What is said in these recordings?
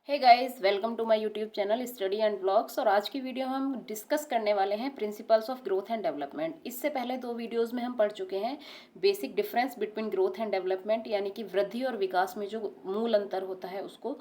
Hey guys, welcome to my YouTube channel study and blogs. और आज की video हम डिस्कस करने वाले हैं principles of growth and development. इससे पहले दो वीडियोस में हम पढ़ चुके हैं basic difference between growth and development, यानी कि वृद्धि और विकास में जो मूल अंतर होता है उसको।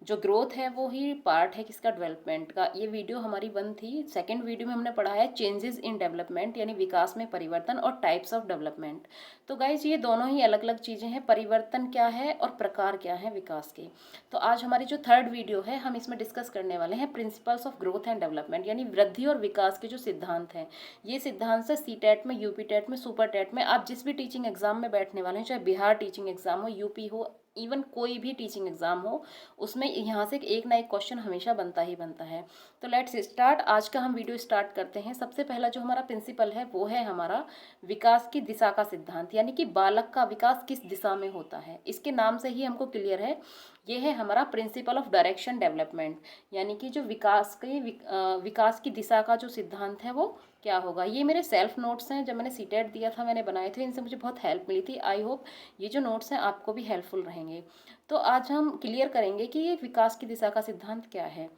जो ग्रोथ है वो ही पार्ट है किसका, डेवलपमेंट का। ये वीडियो हमारी वन थी। सेकेंड वीडियो में हमने पढ़ा है चेंजेस इन डेवलपमेंट, यानी विकास में परिवर्तन, और टाइप्स ऑफ डेवलपमेंट। तो गाइज ये दोनों ही अलग अलग चीज़ें हैं। परिवर्तन क्या है और प्रकार क्या है विकास के। तो आज हमारी जो थर्ड वीडियो है हम इसमें डिस्कस करने वाले हैं principles of growth and development, यानी वृद्धि और विकास के जो सिद्धांत हैं। ये सिद्धांत से सी टेट में, यूपी टेट में, सुपर टेट में, आप जिस भी टीचिंग एग्जाम में बैठने वाले हैं, चाहे बिहार टीचिंग एग्जाम हो, यूपी हो, इवन कोई भी टीचिंग एग्जाम हो, उसमें यहाँ से एक ना एक क्वेश्चन हमेशा बनता ही बनता है। तो लेट्स स्टार्ट। आज का हम वीडियो स्टार्ट करते हैं। सबसे पहला जो हमारा प्रिंसिपल है वो है हमारा विकास की दिशा का सिद्धांत, यानी कि बालक का विकास किस दिशा में होता है। इसके नाम से ही हमको क्लियर है, ये है हमारा प्रिंसिपल ऑफ डायरेक्शन डेवलपमेंट, यानी कि जो विकास की दिशा का जो सिद्धांत है वो क्या होगा। ये मेरे सेल्फ नोट्स हैं, जब मैंने सीटेट दिया था मैंने बनाए थे, इनसे मुझे बहुत हेल्प मिली थी। आई होप ये जो नोट्स हैं आपको भी हेल्पफुल रहेंगे। तो आज हम क्लियर करेंगे कि ये विकास की दिशा का सिद्धांत क्या है।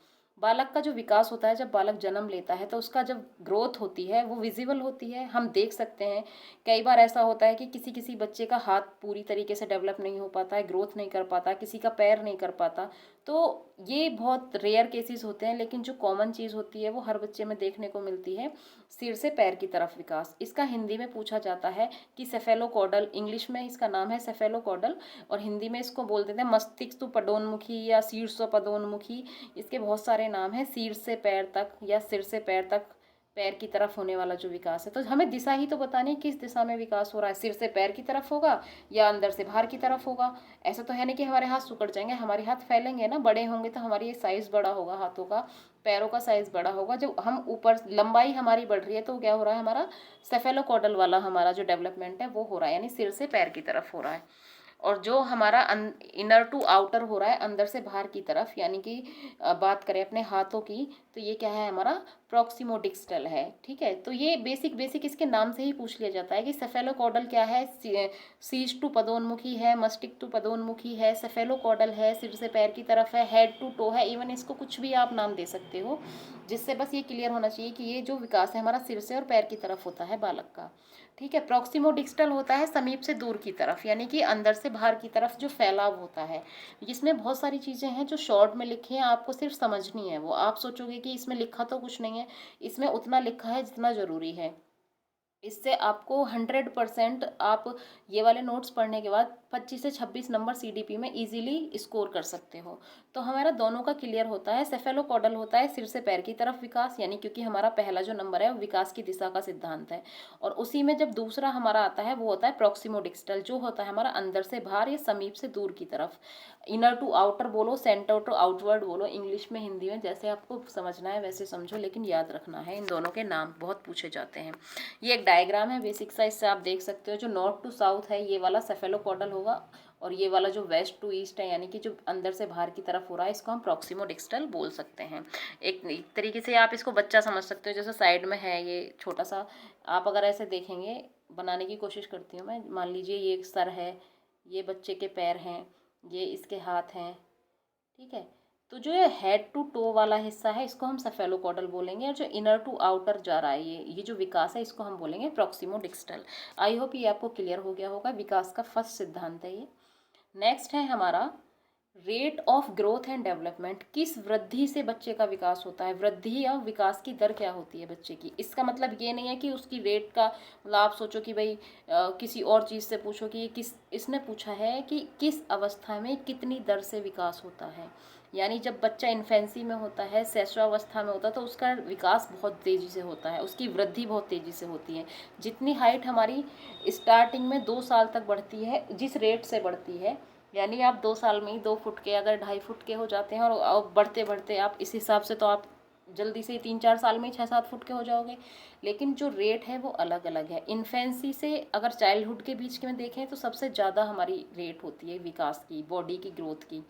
बालक का जो विकास होता है, जब बालक जन्म लेता है तो उसका जब ग्रोथ होती है वो विजिबल होती है, हम देख सकते हैं। कई बार ऐसा होता है कि किसी किसी बच्चे का हाथ पूरी तरीके से डेवलप नहीं हो पाता है, ग्रोथ नहीं कर पाता, किसी का पैर नहीं कर पाता। तो ये बहुत रेयर केसेस होते हैं, लेकिन जो कॉमन चीज़ होती है वो हर बच्चे में देखने को मिलती है, सिर से पैर की तरफ विकास। इसका हिंदी में पूछा जाता है कि सेफेलोकॉडल, इंग्लिश में इसका नाम है सेफेलोकॉडल, और हिंदी में इसको बोल देते हैं मस्तिष्क पदोन्मुखी या शीर्ष पदोन्मुखी। इसके बहुत सारे नाम हैं, सिर से पैर तक या सिर से पैर तक, पैर की तरफ होने वाला जो विकास है। तो हमें दिशा ही तो बतानी है किस दिशा में विकास हो रहा है, सिर से पैर की तरफ होगा या अंदर से बाहर की तरफ होगा। ऐसा तो है नहीं कि हमारे हाथ सिकुड़ जाएंगे, हमारे हाथ फैलेंगे ना, बड़े होंगे तो हमारी साइज बड़ा होगा हाथों का, पैरों का साइज बड़ा होगा। जब हम ऊपर लंबाई हमारी बढ़ रही है तो क्या हो रहा है, हमारा सेफेलोकॉडल वाला हमारा जो डेवलपमेंट है वो हो रहा है, यानी सिर से पैर की तरफ हो रहा है। और जो हमारा इनर टू आउटर हो रहा है, अंदर से बाहर की तरफ, यानी कि बात करें अपने हाथों की, तो ये क्या है हमारा प्रॉक्सिमोडिक्स्टल है। ठीक है, तो ये बेसिक बेसिक इसके नाम से ही पूछ लिया जाता है कि सेफेलोकॉडल क्या है। शीश टू पदोन्मुखी है, मस्टिक टू पदोन्मुखी है, सेफेलोकॉडल है, सिर से पैर की तरफ है, हेड टू टो है। इवन इसको कुछ भी आप नाम दे सकते हो, जिससे बस ये क्लियर होना चाहिए कि ये जो विकास है हमारा सिर से और पैर की तरफ होता है बालक का। ठीक है, प्रॉक्सिमोडिक्स्टल होता है समीप से दूर की तरफ, यानी कि अंदर से बाहर की तरफ जो फैलाव होता है। इसमें बहुत सारी चीज़ें हैं जो शॉर्ट में लिखी हैं, आपको सिर्फ समझनी है। वो आप सोचोगे कि इसमें लिखा तो कुछ नहीं है, इसमें उतना लिखा है जितना ज़रूरी है। इससे आपको 100% आप ये वाले नोट्स पढ़ने के बाद 25 से 26 नंबर सीडीपी में इजीली स्कोर कर सकते हो। तो हमारा दोनों का क्लियर होता है। सेफेलोकॉडल होता है सिर से पैर की तरफ विकास, यानी क्योंकि हमारा पहला जो नंबर है वो विकास की दिशा का सिद्धांत है। और उसी में जब दूसरा हमारा आता है वो होता है प्रॉक्सिमोडिक्स्टल, जो होता है हमारा अंदर से बाहर या समीप से दूर की तरफ। इनर टू आउटर बोलो, सेंटर टू आउटवर्ड बोलो, इंग्लिश में हिंदी में जैसे आपको समझना है वैसे समझो, लेकिन याद रखना है इन दोनों के नाम बहुत पूछे जाते हैं। ये एक डायग्राम है बेसिक साइज से, आप देख सकते हो। जो नॉर्थ टू साउथ है ये वाला सेफेलोकॉडल होगा, और ये वाला जो वेस्ट टू ईस्ट है, यानी कि जो अंदर से बाहर की तरफ हो रहा है, इसको हम प्रॉक्सिमोडिक्स्टल बोल सकते हैं। एक तरीके से आप इसको बच्चा समझ सकते हो, जैसे साइड में है ये छोटा सा। आप अगर ऐसे देखेंगे, बनाने की कोशिश करती हूँ मैं, मान लीजिए ये सर है, ये बच्चे के पैर हैं, ये इसके हाथ हैं। ठीक है, तो जो ये हेड टू टो वाला हिस्सा है इसको हम सेफेलोकॉडल बोलेंगे, और जो इनर टू आउटर जा रहा है ये जो विकास है इसको हम बोलेंगे प्रॉक्सिमोडिक्स्टल। आई होप ये आपको क्लियर हो गया होगा। विकास का फर्स्ट सिद्धांत है ये। नेक्स्ट है हमारा rate of growth and development. किस वृद्धि से बच्चे का विकास होता है, वृद्धि या विकास की दर क्या होती है बच्चे की। इसका मतलब ये नहीं है कि उसकी रेट का, मतलब आप सोचो कि भाई किसी और चीज़ से पूछो कि किस, इसने पूछा है कि किस अवस्था में कितनी दर से विकास होता है। यानी जब बच्चा इन्फेंसी में होता है, शैशवावस्था में होता है, तो उसका विकास बहुत तेज़ी से होता है, उसकी वृद्धि बहुत तेज़ी से होती है। जितनी हाइट हमारी स्टार्टिंग में 2 साल तक बढ़ती है, जिस रेट से बढ़ती है, यानी आप 2 साल में ही 2 फुट के, अगर 2.5 फुट के हो जाते हैं, और बढ़ते बढ़ते आप इस हिसाब से तो आप जल्दी से 3-4 साल में ही 6-7 फुट के हो जाओगे। लेकिन जो रेट है वो अलग अलग है। इन्फेंसी से अगर चाइल्डहुड के बीच में देखें तो सबसे ज़्यादा हमारी रेट होती है विकास की, बॉडी की ग्रोथ की।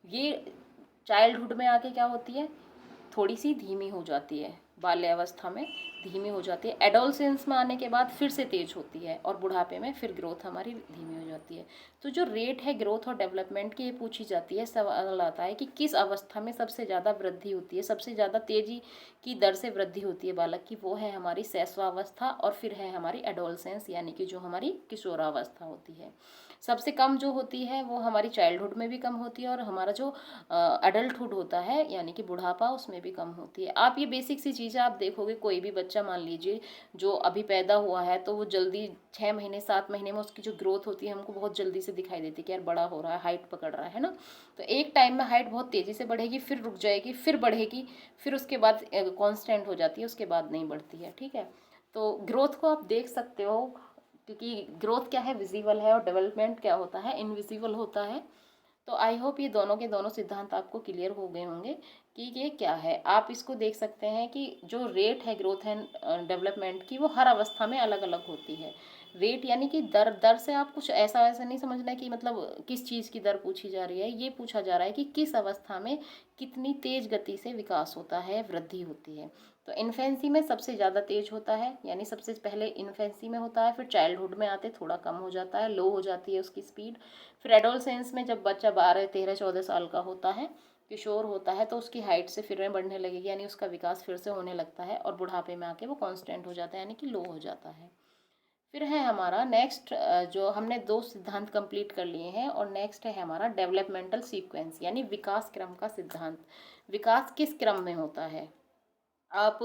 ये चाइल्डहुड में आके क्या होती है, थोड़ी सी धीमी हो जाती है। बाल्यावस्था में धीमी हो जाती है, एडोलसेंस में आने के बाद फिर से तेज होती है और बुढ़ापे में फिर ग्रोथ हमारी धीमी हो जाती है। तो जो रेट है ग्रोथ और डेवलपमेंट की ये पूछी जाती है, सवाल आता है कि किस अवस्था में सबसे ज़्यादा वृद्धि होती है, सबसे ज़्यादा तेज़ी की दर से वृद्धि होती है बालक की, वो है हमारी शैशवावस्था और फिर है हमारी एडोलसेंस यानी कि जो हमारी किशोरावस्था होती है। सबसे कम जो होती है वो हमारी चाइल्डहुड में भी कम होती है और हमारा जो अडल्टहुड होता है यानी कि बुढ़ापा, उसमें भी कम होती है। आप ये बेसिक सी चीज़ें आप देखोगे, कोई भी बच्चा मान लीजिए जो अभी पैदा हुआ है तो वो जल्दी 6 महीने 7 महीने में उसकी जो ग्रोथ होती है हमको बहुत जल्दी से दिखाई देती है कि यार बड़ा हो रहा है, हाइट पकड़ रहा है ना। तो एक टाइम में हाइट बहुत तेज़ी से बढ़ेगी, फिर रुक जाएगी, फिर बढ़ेगी, फिर उसके बाद कांस्टेंट हो जाती है, उसके बाद नहीं बढ़ती है। ठीक है, तो ग्रोथ को आप देख सकते हो, क्योंकि ग्रोथ क्या है, विजिबल है, और डेवलपमेंट क्या होता है, इनविजिबल होता है। तो आई होप ये दोनों के दोनों सिद्धांत आपको क्लियर हो गए होंगे कि ये क्या है। आप इसको देख सकते हैं कि जो रेट है ग्रोथ एंड डेवलपमेंट की, वो हर अवस्था में अलग अलग होती है। रेट यानी कि दर, दर से आप कुछ ऐसा वैसा नहीं समझना है कि मतलब किस चीज़ की दर पूछी जा रही है, ये पूछा जा रहा है कि किस अवस्था में कितनी तेज गति से विकास होता है, वृद्धि होती है। तो इन्फेंसी में सबसे ज़्यादा तेज होता है, यानी सबसे पहले इन्फेंसी में होता है, फिर चाइल्डहुड में आते थोड़ा कम हो जाता है, लो हो जाती है उसकी स्पीड। फिर एडोलसेंस में जब बच्चा 12 13 14 साल का होता है, किशोर होता है, तो उसकी हाइट से फिर बढ़ने लगेगी, यानी उसका विकास फिर से होने लगता है, और बुढ़ापे में आके वो कांस्टेंट हो जाता है यानी कि लो हो जाता है। फिर है हमारा नेक्स्ट, जो हमने 2 सिद्धांत कंप्लीट कर लिए हैं, और नेक्स्ट है हमारा डेवलपमेंटल सीक्वेंस यानी विकास क्रम का सिद्धांत। विकास किस क्रम में होता है। आप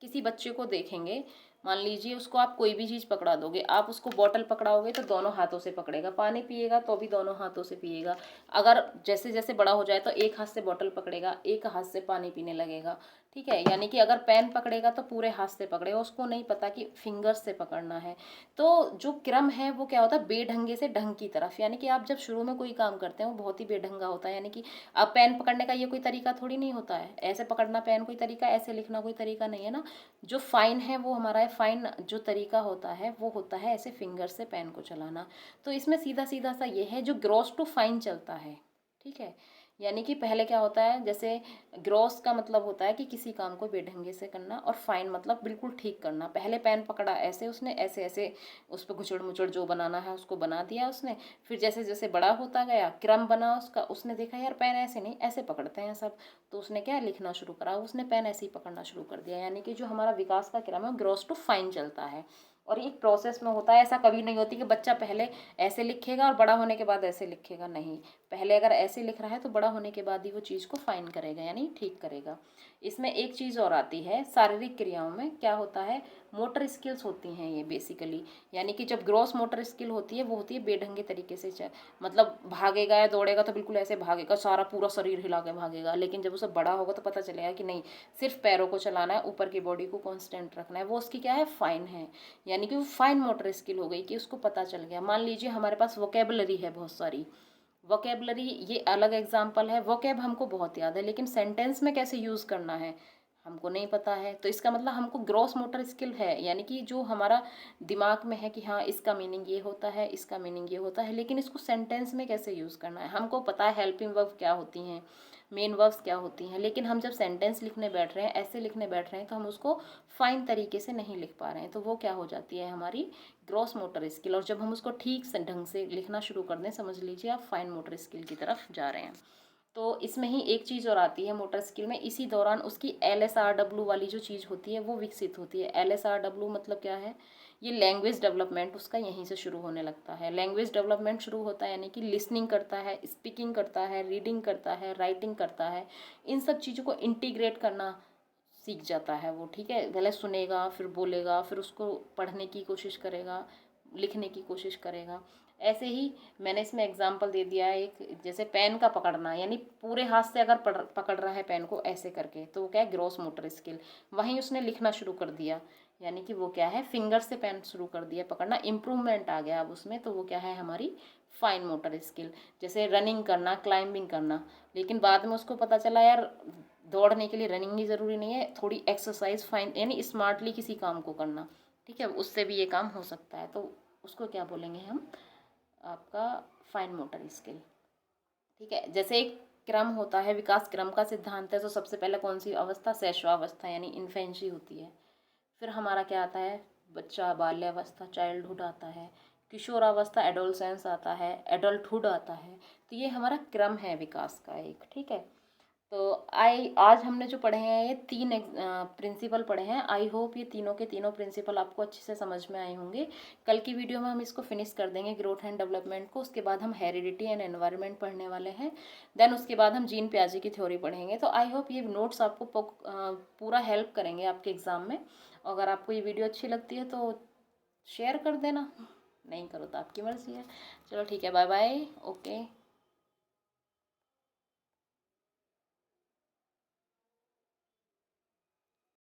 किसी बच्चे को देखेंगे, मान लीजिए उसको आप कोई भी चीज़ पकड़ा दोगे, आप उसको बॉटल पकड़ाओगे तो दोनों हाथों से पकड़ेगा, पानी पिएगा तो भी दोनों हाथों से पिएगा। अगर जैसे जैसे बड़ा हो जाए तो एक हाथ से बॉटल पकड़ेगा, एक हाथ से पानी पीने लगेगा। ठीक है, यानी कि अगर पेन पकड़ेगा तो पूरे हाथ से पकड़ेगा, उसको नहीं पता कि फिंगर्स से पकड़ना है। तो जो क्रम है वो क्या होता है, बेढंगे से ढंग की तरफ, यानी कि आप जब शुरू में कोई काम करते हैं वो बहुत ही बेढंगा होता है। यानी कि अब पेन पकड़ने का ये कोई तरीका थोड़ी नहीं होता है, ऐसे पकड़ना पेन कोई तरीका, ऐसे लिखना कोई तरीका नहीं है ना। जो फाइन है वो हमारा है, फाइन जो तरीका होता है वो होता है ऐसे फिंगर से पेन को चलाना। तो इसमें सीधा सीधा सा ये है जो ग्रॉस टू फाइन चलता है। ठीक है, यानी कि पहले क्या होता है, जैसे ग्रॉस का मतलब होता है कि किसी काम को बेढंगे से करना, और फाइन मतलब बिल्कुल ठीक करना। पहले पेन पकड़ा ऐसे, उसने ऐसे ऐसे उस पर घुचड़ मुचड़ जो बनाना है उसको बना दिया उसने। फिर जैसे जैसे बड़ा होता गया, क्रम बना उसका, उसने देखा यार पेन ऐसे नहीं, ऐसे पकड़ते हैं सब, तो उसने क्या लिखना शुरू करा, उसने पेन ऐसे ही पकड़ना शुरू कर दिया। यानी कि जो हमारा विकास का क्रम है ग्रॉस टू फाइन चलता है, और एक प्रोसेस में होता है। ऐसा कभी नहीं होती कि बच्चा पहले ऐसे लिखेगा और बड़ा होने के बाद ऐसे लिखेगा, नहीं। पहले अगर ऐसे लिख रहा है तो बड़ा होने के बाद ही वो चीज़ को फाइन करेगा यानी ठीक करेगा। इसमें एक चीज़ और आती है, शारीरिक क्रियाओं में क्या होता है, मोटर स्किल्स होती हैं ये बेसिकली। यानी कि जब ग्रॉस मोटर स्किल होती है वो होती है बेढंगे तरीके से मतलब भागेगा या दौड़ेगा तो बिल्कुल ऐसे भागेगा, सारा पूरा शरीर हिला के भागेगा। लेकिन जब उसे बड़ा होगा तो पता चलेगा कि नहीं, सिर्फ पैरों को चलाना है, ऊपर की बॉडी को कांस्टेंट रखना है, वो उसकी क्या है, फाइन है। यानी कि वो फाइन मोटर स्किल हो गई कि उसको पता चल गया। मान लीजिए हमारे पास वोकेबलरी है बहुत सारी, वोकेबलरी ये अलग एग्जाम्पल है। वोकेब हमको बहुत याद है, लेकिन सेंटेंस में कैसे यूज़ करना है हमको नहीं पता है। तो इसका मतलब हमको ग्रॉस मोटर स्किल है, यानी कि जो हमारा दिमाग में है कि हाँ इसका मीनिंग ये होता है, इसका मीनिंग ये होता है, लेकिन इसको सेंटेंस में कैसे यूज़ करना है हमको पता है। हेल्पिंग वर्ब क्या होती हैं, मेन वर्ब्स क्या होती हैं, लेकिन हम जब सेंटेंस लिखने बैठ रहे हैं, ऐसे लिखने बैठ रहे हैं, तो हम उसको फाइन तरीके से नहीं लिख पा रहे हैं, तो वो क्या हो जाती है हमारी ग्रॉस मोटर स्किल। और जब हम उसको ठीक से ढंग से लिखना शुरू कर दें, समझ लीजिए आप फाइन मोटर स्किल की तरफ जा रहे हैं। तो इसमें ही एक चीज़ और आती है मोटर स्किल में, इसी दौरान उसकी LSRW वाली जो चीज़ होती है वो विकसित होती है। LSRW मतलब क्या है, ये लैंग्वेज डेवलपमेंट उसका यहीं से शुरू होने लगता है। लैंग्वेज डेवलपमेंट शुरू होता है यानी कि लिसनिंग करता है, स्पीकिंग करता है, रीडिंग करता है, राइटिंग करता है, इन सब चीज़ों को इंटीग्रेट करना सीख जाता है वो। ठीक है, पहले सुनेगा, फिर बोलेगा, फिर उसको पढ़ने की कोशिश करेगा, लिखने की कोशिश करेगा। ऐसे ही मैंने इसमें एग्जाम्पल दे दिया है एक, जैसे पेन का पकड़ना, यानी पूरे हाथ से अगर पकड़ रहा है पेन को ऐसे करके, तो वो क्या है, ग्रॉस मोटर स्किल। वहीं उसने लिखना शुरू कर दिया, यानी कि वो क्या है, फिंगर से पेन शुरू कर दिया पकड़ना, इम्प्रूवमेंट आ गया अब उसमें, तो वो क्या है, हमारी फाइन मोटर स्किल। जैसे रनिंग करना, क्लाइंबिंग करना, लेकिन बाद में उसको पता चला यार दौड़ने के लिए रनिंग ही ज़रूरी नहीं है, थोड़ी एक्सरसाइज फाइन, यानी स्मार्टली किसी काम को करना। ठीक है, उससे भी ये काम हो सकता है, तो उसको क्या बोलेंगे हम, आपका फाइन मोटर स्किल। ठीक है, जैसे एक क्रम होता है, विकास क्रम का सिद्धांत है, तो सबसे पहले कौन सी अवस्था, शैशवावस्था यानी इन्फेंसी होती है। फिर हमारा क्या आता है, बच्चा, बाल्यावस्था, चाइल्डहुड आता है, किशोरावस्था, एडोलसेंस आता है, एडल्टहुड आता है। तो ये हमारा क्रम है विकास का एक, ठीक है। तो आज हमने जो पढ़े हैं ये 3 प्रिंसिपल पढ़े हैं। आई होप ये तीनों के तीनों प्रिंसिपल आपको अच्छे से समझ में आए होंगे। कल की वीडियो में हम इसको फिनिश कर देंगे, ग्रोथ एंड डेवलपमेंट को। उसके बाद हम हेरिडिटी एंड एनवायरनमेंट पढ़ने वाले हैं। देन उसके बाद हम जीन पियाजे की थ्योरी पढ़ेंगे। तो आई होप ये नोट्स आपको पूरा हेल्प करेंगे आपके एग्ज़ाम में। अगर आपको ये वीडियो अच्छी लगती है तो शेयर कर देना, नहीं करो तो आपकी मर्ज़ी है। चलो ठीक है, बाय बाय, ओके।